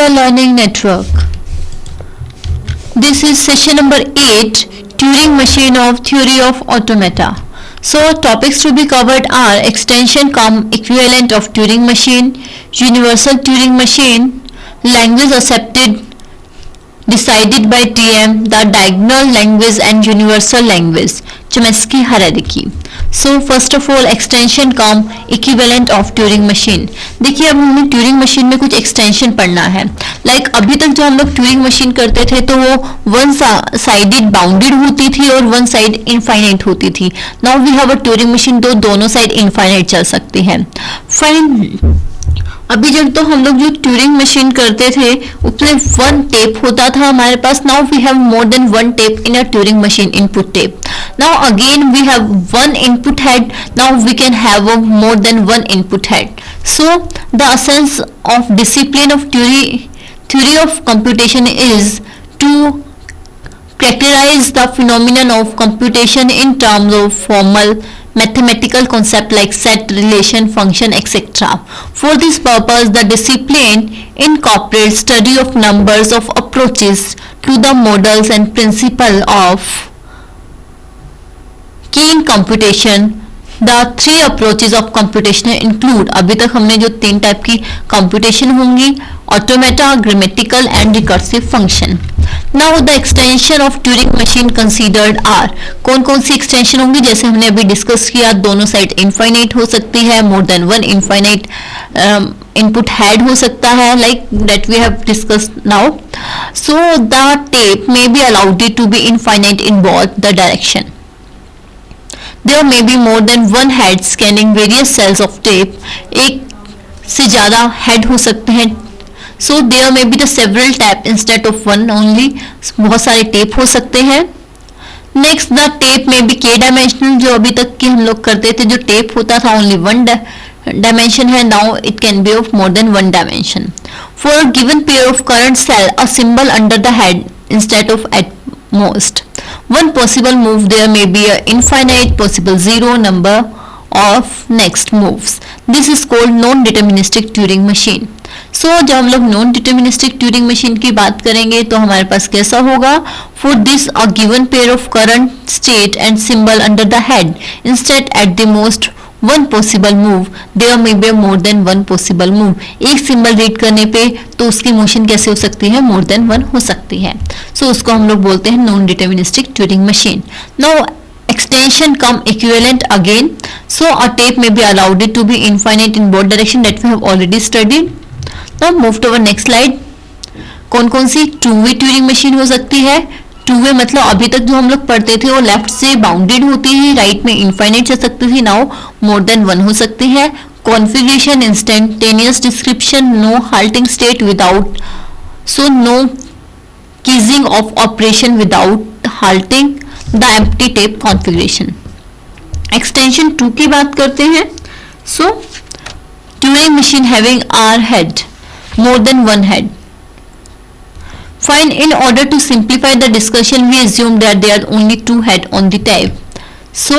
Media Learning Network. This is session number 8, Turing Machine of Theory of Automata. So topics to be covered are extension cum equivalent of Turing machine, universal Turing machine, language accepted decided by TM, the diagonal language and universal language, Chomsky hierarchy. So first of all extension cum equivalent of Turing machine. देखिए अब हमें Turing machine में कुछ extension पढ़ना है. Like अभी तक जो हम लोग ट्यूरिंग मशीन करते थे तो वो वन साइडेड बाउंडेड होती थी और वन साइड इनफाइनाइट होती थी. Now we have a Turing machine तो दोनों साइड इनफाइनाइट चल सकती है. फाइन. अभी जब तो हम लोग जो ट्यूरिंग मशीन करते थे उसमें वन टेप होता था हमारे पास. Now we have more than one tape in a Turing machine input tape. Now again we have one input head. Now we can have more than one input head. So the essence of discipline of theory of computation is to characterize the phenomenon of computation in terms of formal mathematical concept like set, relation, function, etc. For this purpose, the discipline incorporates study of numbers of approaches to the models and principle of keen computation. The three approaches of computation include, अभी तक हमने जो तीन type की computation होंगी, automata, grammatical and recursive function. Now the extension of Turing machine considered are, कौन कौन सी extension होंगी जैसे हमने अभी डिस्कस किया. दोनों साइड infinite हो सकती है, more than one infinite input head हो सकता है, like that we have discussed now. So the tape may be allowed to be infinite in both the direction. There may be more than one head scanning various cells of tape. एक से ज़्यादा head हो सकते हैं. So there may be the several tap instead of one only. बहुत सारे tape हो सकते हैं. Next the tape may be k dimensional. जो अभी तक की हम लोग करते थे जो tape होता था only one dimension है. Now it can be of more than one dimension. For a given pair of current cell, a symbol under the head instead of at most one possible move. There may be a infinite possible zero number of next moves. This is called non-deterministic Turing machine. So जब हम लोग non-deterministic Turing machine की बात करेंगे तो हमारे पास कैसा होगा. For this a given pair of current state and symbol under the head instead at the most one possible move. There may be more than one possible move. एक symbol read करने पे तो उसकी मोशन कैसे हो सकती है, more than one हो सकती है. So उसको हम लोग बोलते हैं non deterministic Turing machine. Now extension cum equivalent again. So a tape may be allowed to be infinite in both direction that we have already studied. Now move to our next slide. कौन कौन सी two way Turing machine हो सकती है. Two way मतलब अभी तक जो हम लोग पढ़ते थे वो लेफ्ट से बाउंडेड होती है, राइट में इनफाइनाइट चल सकती थी. नाउ मोर देन वन हो सकती है. Configuration instantaneous description, no halting state without, so no ceasing of operation without halting, the empty tape configuration. Extension 2 की बात करते हैं. So Turing machine having R head, more than one head. Fine. In order to simplify the discussion, we assume that there are only two head on the tape. So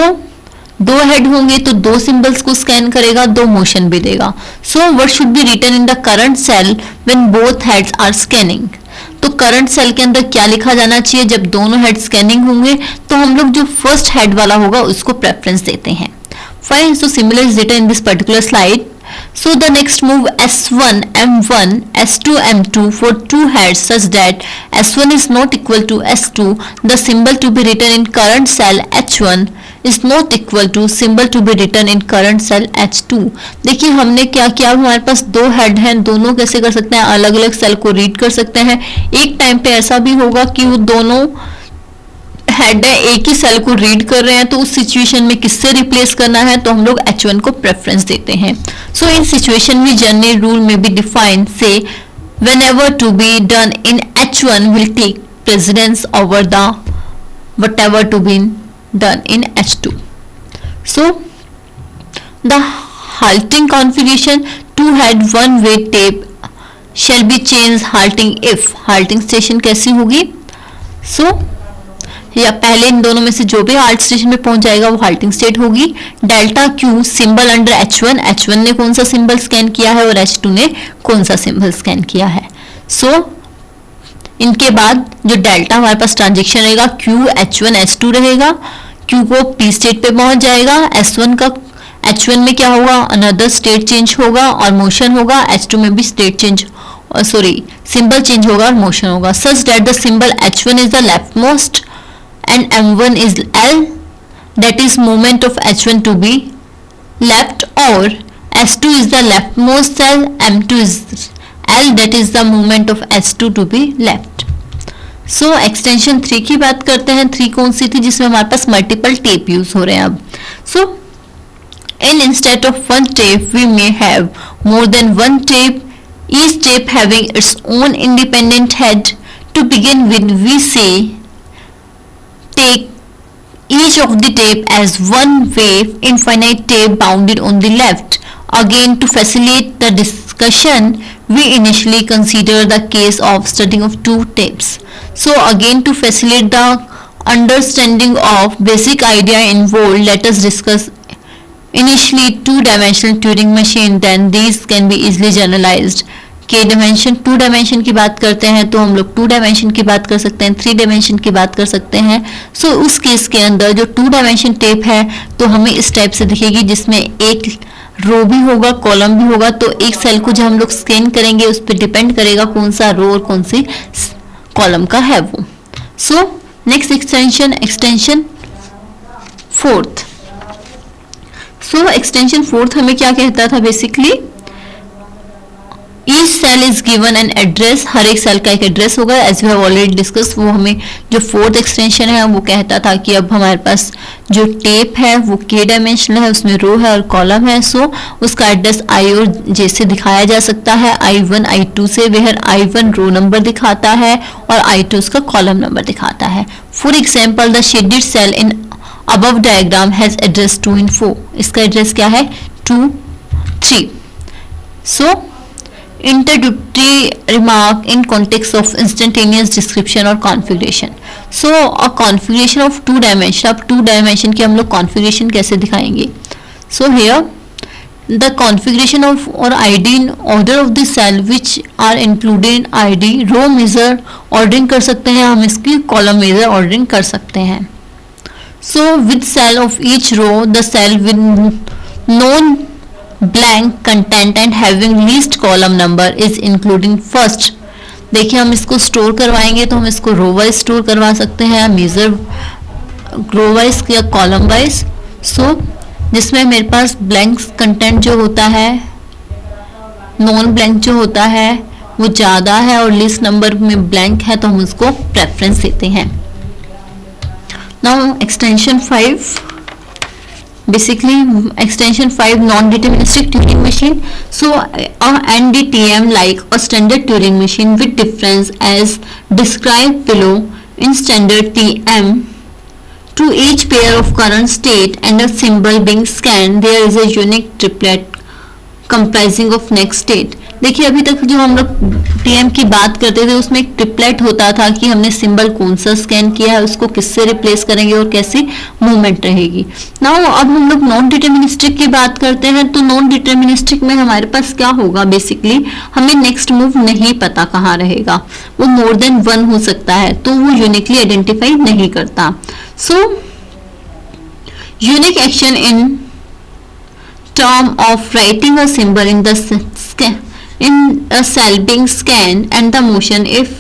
दो head होंगे तो दो symbols को scan करेगा, दो motion भी देगा. So what should be written in the current cell when both heads are scanning? तो करंट सेल के अंदर क्या लिखा जाना चाहिए जब दोनों हेड स्कैनिंग होंगे. तो हम लोग जो फर्स्ट हेड वाला होगा उसको प्रेफरेंस देते हैं. Fine. So similar is written in this particular slide. So the next move S1 M1 S2 M2 for two heads such that S1 is not equal to S2. The symbol to be written in current cell H1 is not equal to symbol to be written in current cell H2. देखिए हमने क्या किया, हमारे पास दो head हैं, दोनों कैसे कर सकते हैं, अलग अलग सेल को रीड कर सकते हैं. एक टाइम पे ऐसा भी होगा कि वो दोनों हेड है एक ही सेल को रीड कर रहे हैं, तो उस सिचुएशन में किससे रिप्लेस करना है तो हम लोग H1 को प्रेफरेंस देते हैं. सो इन सिचुएशन में जनरल रूल में बी डिफाइंड से whenever to be done in H1 will take precedence over the whatever to be done in H2. So the halting configuration, two head one way tape shall be changed halting if. halting station कैसी होगी. So या पहले इन दोनों में से जो भी halt station पे पहुंच जाएगा वो हाल्टिंग स्टेट होगी. Delta Q symbol under H1 ने कौन सा सिंबल स्कैन किया है और H2 ने कौन सा सिंबल स्कैन किया है. सो इनके बाद जो डेल्टा हमारे पास ट्रांजेक्शन रहेगा QH1 H2 रहेगा, Q को P स्टेट पे पहुंच जाएगा, S1 का H1 में क्या होगा, अनदर स्टेट चेंज होगा और मोशन होगा, H2 में भी स्टेट चेंज सिंबल चेंज होगा और मोशन होगा, such that the symbol H1 is the left most and M1 is L, that is movement of H1 to be left, or S2 is the leftmost cell, M2 is L, that is the movement of H2 to be left. So extension 3 की बात करते हैं. 3 कौन सी थी जिसमें हमारे पास multiple tape use हो रहे हैं अब. So instead of one tape we may have more than one tape, each tape having its own independent head. To begin with, we say take each of the tape as one wave infinite tape bounded on the left. Again, to facilitate the discussion, we initially consider the case of studying of two tapes. So again, to facilitate the understanding of basic idea involved, let us discuss initially two-dimensional Turing machine, then these can be easily generalized. के dimension 2 dimension की बात करते हैं तो हम लोग 2 dimension की बात कर सकते हैं, 3 डायमेंशन की बात कर सकते हैं. सो उस केस के अंदर जो 2 डायमेंशन टेप है तो हमें इस टाइप से दिखेगी जिसमें एक रो भी होगा, कॉलम भी होगा. तो एक सेल को जब हम लोग स्कैन करेंगे उस पर डिपेंड करेगा कौन सा रो और कौन सी कॉलम का है वो. So next extension 4th. So extension 4th हमें क्या कहता था, basically Each cell is given an address, हर एक सेल का एक एड्रेस होगा. As we have already discuss, वो हमें जो 4th एक्सटेंशन है वो कहता था कि अब हमारे पास जो टेप है वो k डायमेंशनल है, उसमें रो है और कॉलम है. सो उसका एड्रेस I और J से दिखाया जा सकता है, I1 I2 से, वेयर I1 रो नंबर दिखाता है और I2 उसका कॉलम नंबर दिखाता है. For example the shaded cell in above diagram has address 2 and 4. इसका एड्रेस क्या है, 2 3. सो introductory remark in context of instantaneous description or configuration. So a configuration of 2 dimension. अब 2 dimension की हम लोग configuration कैसे दिखाएंगे. So here the configuration of or ID in order of the cell which are included in ID row measure ordering कर सकते हैं, हम इसकी column measure ordering कर सकते हैं. So with cell of each row, the cell with known blank content and having least column number is including first. देखिए हम इसको स्टोर करवाएंगे तो हम इसको रो वाइज स्टोर करवा सकते हैं, मेजर रो वाइज या कॉलम वाइज. सो जिसमें मेरे पास ब्लैंक कंटेंट जो होता है, नॉन ब्लैंक जो होता है वो ज़्यादा है और लिस्ट नंबर में ब्लैंक है तो हम उसको प्रेफरेंस देते हैं. Now extension 5. Basically extension 5 non-deterministic Turing machine. So a NDTM like a standard Turing machine with difference as described below. In standard TM, to each pair of current state and a symbol being scanned, there is a unique triplet comprising of next state. देखिए अभी तक जो हम लोग TM की बात करते थे उसमें एक ट्रिपलेट होता था कि हमने सिंबल कौन सा स्कैन किया है, उसको किससे रिप्लेस करेंगे और कैसी मूवमेंट रहेगी. नाउ अब हम लोग नॉन डिटर्मिनिस्टिक की बात करते हैं तो नॉन डिटर्मिनिस्टिक में हमारे पास क्या होगा, बेसिकली हमें नेक्स्ट मूव नहीं पता कहाँ रहेगा, वो मोर देन 1 हो सकता है तो वो यूनिकली आइडेंटिफाई नहीं करता. So unique action in term of writing a symbol in a cell being scanned and the motion if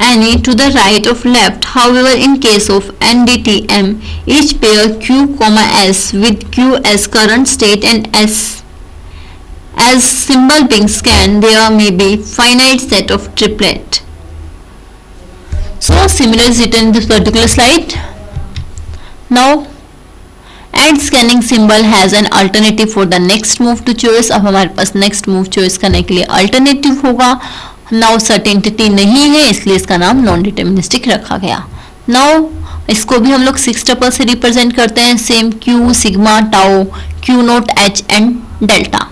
any to the right of left. However, in case of NDTM, each pair Q, S with Q as current state and S as symbol being scanned, there may be finite set of triplet. So similar is written in this particular slide. Now at scanning symbol has an alternative for the next move to choice. अब हमारे पास next move choice करने के लिए alternative होगा. Now certainty नहीं है इसलिए इसका नाम नॉन डिटर्मिनिस्टिक रखा गया. नाउ इसको भी हम लोग 6 टपल से रिप्रेजेंट करते हैं, same Q, sigma, tau, Q note, H and delta.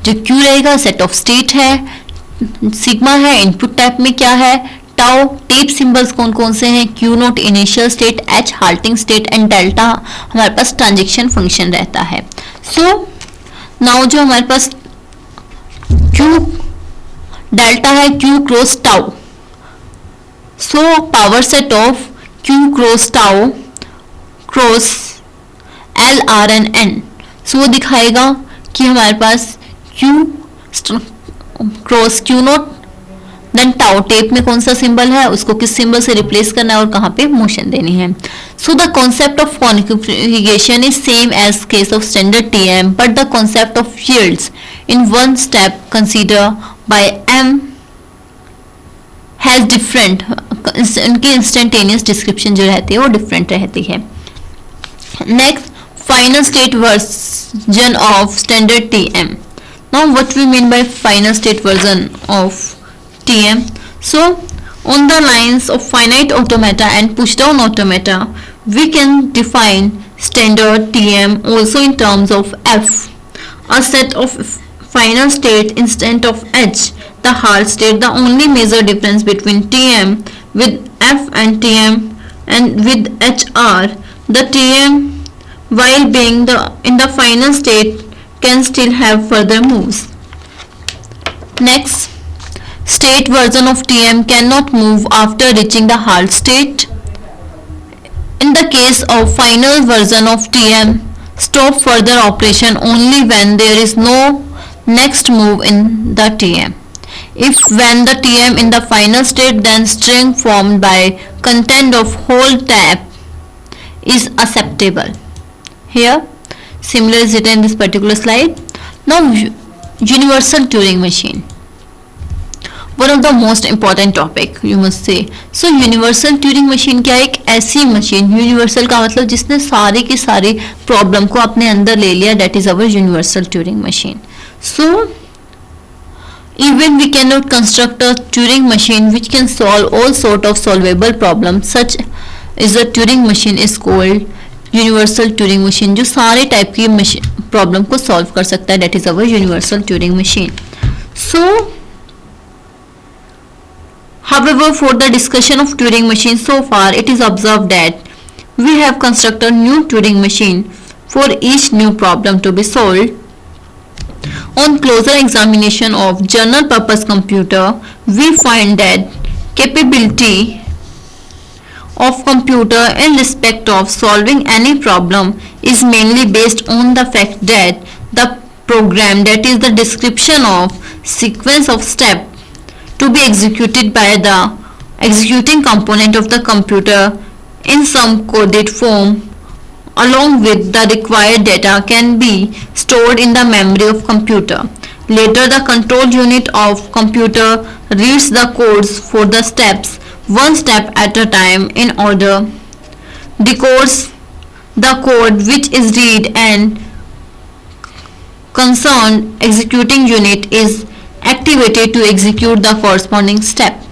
जो क्यू रहेगा सेट ऑफ स्टेट है, सिग्मा है इनपुट टाइप में क्या है, टाउ टेप सिंबल्स कौन कौन से हैं, Q note initial state, H halting state and delta हमारे पास ट्रांजेक्शन फंक्शन रहता है. सो नाउ जो हमारे पास क्यू डेल्टा है q cross tau, so power set of q cross tau cross L R N N, so वो दिखाएगा कि हमारे पास q cross Q not then tau, tape में कौन सा सिंबल है उसको किस सिंबल से रिप्लेस करना है और कहाँ पे मोशन देनी है. So the concept of configuration is same as case of standard TM, but the concept of fields in one step consider by M has different, उनकी इंस्टेंटेनियस डिस्क्रिप्शन जो रहती है वो डिफरेंट रहती है. Next, final state version of standard TM. Now what we mean by final state version of TM? So on the lines of finite automata and push down automata, we can define standard TM also in terms of F, a set of final state instant of H, the hard state. The only major difference between TM with F and TM and with HR, the TM while being in the final state can still have further moves. Next, state version of TM cannot move after reaching the hard state. In the case of final version of TM, stop further operation only when there is no next move in the TM. If when the TM in the final state, then string formed by content of whole tab is acceptable. Here similar is written in this particular slide. Now universal Turing machine, one of the most important topic you must say. So universal Turing machine क्या है? एक ऐसी machine, universal का मतलब जिसने सारे की सारी प्रॉब्लम को अपने अंदर ले लिया, that is our universal Turing machine. So even we cannot construct a Turing machine which can solve all sort of solvable problems, such is a Turing machine is called universal Turing machine, जो सारे type की problem को solve कर सकता है, that is our universal Turing machine. So however, for the discussion of Turing machine so far, it is observed that we have constructed new Turing machine for each new problem to be solved. On closer examination of general purpose computer, we find that capability of computer in respect of solving any problem is mainly based on the fact that the program, that is the description of sequence of steps to be executed by the executing component of the computer in some coded form along with the required data can be stored in the memory of computer. Later the control unit of computer reads the codes for the steps one step at a time in order, decodes the code which is read, and concerned executing unit is activated to execute the corresponding step.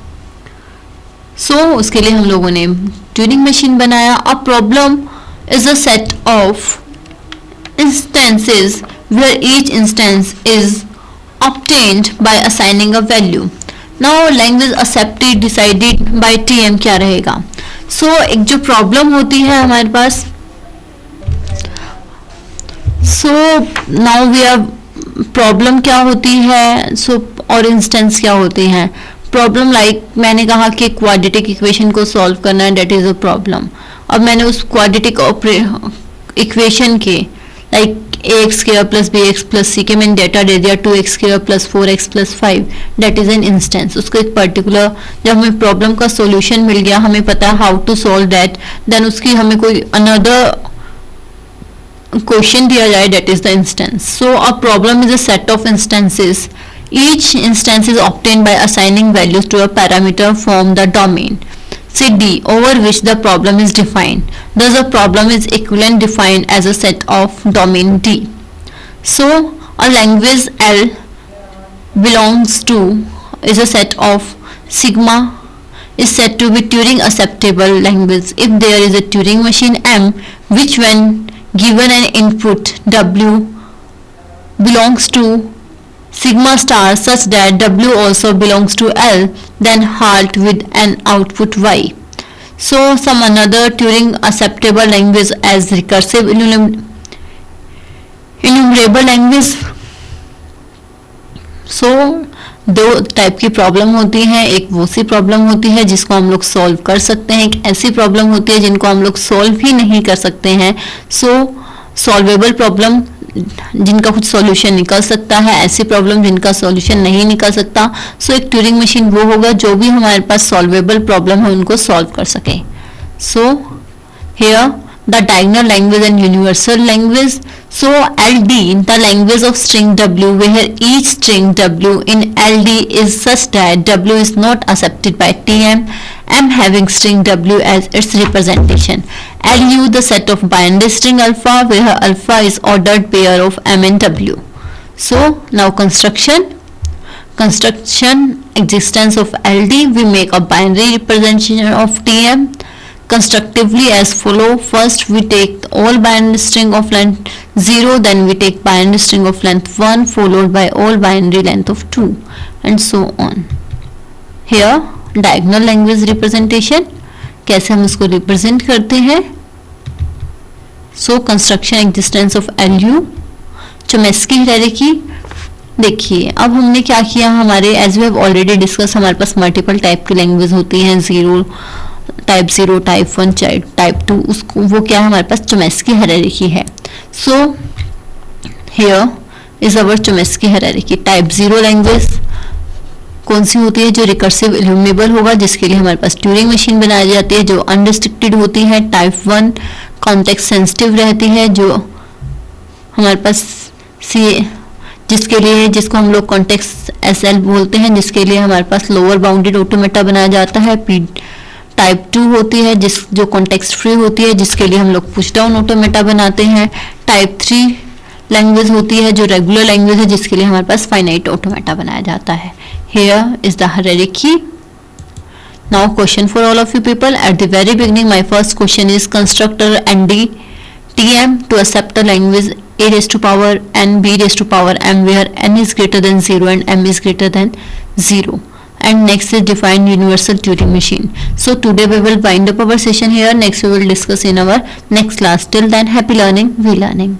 So उसके लिए हम लोगों ने Turing machine बनाया. A problem is a set of instances where each instance is obtained by assigning a value. Now language accepted decided by TM क्या रहेगा? So एक जो प्रॉब्लम होती है हमारे पास, so now we are problem क्या होती है, सो और इंस्टेंस क्या होती हैं. प्रॉब्लम लाइक मैंने कहा कि क्वाड्रेटिक इक्वेशन को सॉल्व करना है, डेट इज अ प्रॉब्लम. अब मैंने उस क्वाड्रेटिक इक्वेशन के like ax square plus bx plus c के मैंने डेटा दे दिया 2x square plus 4x plus 5, that is an instance. उसको एक पर्टिकुलर जब हमें प्रॉब्लम का सॉल्यूशन मिल गया, हमें पता है how to solve that, then उसकी हमें कोई अनदर क्वेश्चन दिया जाए, that is the instance. So a problem is a set of instances. Each instance is obtained by assigning values to a parameter from the domain CD over which the problem is defined. Thus a problem is equivalent defined as a set of domain D. So a language L belongs to is a set of sigma is said to be Turing acceptable language if there is a Turing machine M which when given an input W belongs to sigma star such that W also belongs to L, then halt with an output Y. So some another Turing acceptable language as recursive enumerable language. So दो type की problem होती है, एक वो सी problem होती है जिसको हम लोग सॉल्व कर सकते हैं, एक ऐसी प्रॉब्लम होती है जिनको हम लोग सॉल्व ही नहीं कर सकते हैं। सो सॉल्वेबल प्रॉब्लम जिनका कुछ सॉल्यूशन निकल सकता है, ऐसी प्रॉब्लम जिनका सॉल्यूशन नहीं निकल सकता। सो एक ट्यूरिंग मशीन वो होगा जो भी हमारे पास सॉल्वेबल प्रॉब्लम है उनको सॉल्व कर सके। So here the diagonal language and universal language. So LD, the language of string W, where each string W in LD is such that W is not accepted by TM, M having string W as its representation. LU, the set of binary string alpha, where alpha is ordered pair of M and W. So now construction existence of LD, we make a binary representation of TM constructively as follow. First we take all binary string of length 0, then we take binary string of length 1 followed by all binary length of 2 and so on. Here diagonal language representation, कैसे हम इसको represent करते हैं। So construction existence of LU, Chomsky hierarchy. देखिए अब हमने क्या किया, हमारे as we have already discuss हमारे पास मल्टीपल टाइप की लैंग्वेज होती हैं, टाइप 0, टाइप 1, टाइप 2, उसको वो क्या है हमारे पास चोमेस्की हायरार्की है। So here is our Chomsky hierarchy. Type 0 language कौन सी होती है, जो रिकर्सिव इल्यूमिनेबल होगा, जिसके लिए हमारे पास ट्यूरिंग मशीन बनाई जाती है, जो अनरिस्ट्रिक्टेड होती है। टाइप 1 कॉन्टेक्स्ट सेंसिटिव रहती है, जो हमारे पास जिसको हम लोग कॉन्टेक्स्ट SL बोलते हैं, जिसके लिए हमारे पास लोअर बाउंडेड ऑटोमेटा बनाया जाता है। टाइप 2 होती है जो कॉन्टेक्स्ट फ्री होती है, जिसके लिए हम लोग पुश डाउन ऑटोमेटा बनाते हैं। टाइप 3 लैंग्वेज होती है जो रेगुलर लैंग्वेज है, जिसके लिए हमारे पास फाइनाइट ऑटोमेटा बनाया जाता है। Here is the hierarchy. Now question for all of you people. At the very beginning my first question is constructor ND TM to accept a language a raised to power n b raised to power m where n is greater than 0 and m is greater than 0. And next is define universal Turing machine. So today we will wind up our session here. Next we will discuss in our next class. Till then, happy learning, we learning.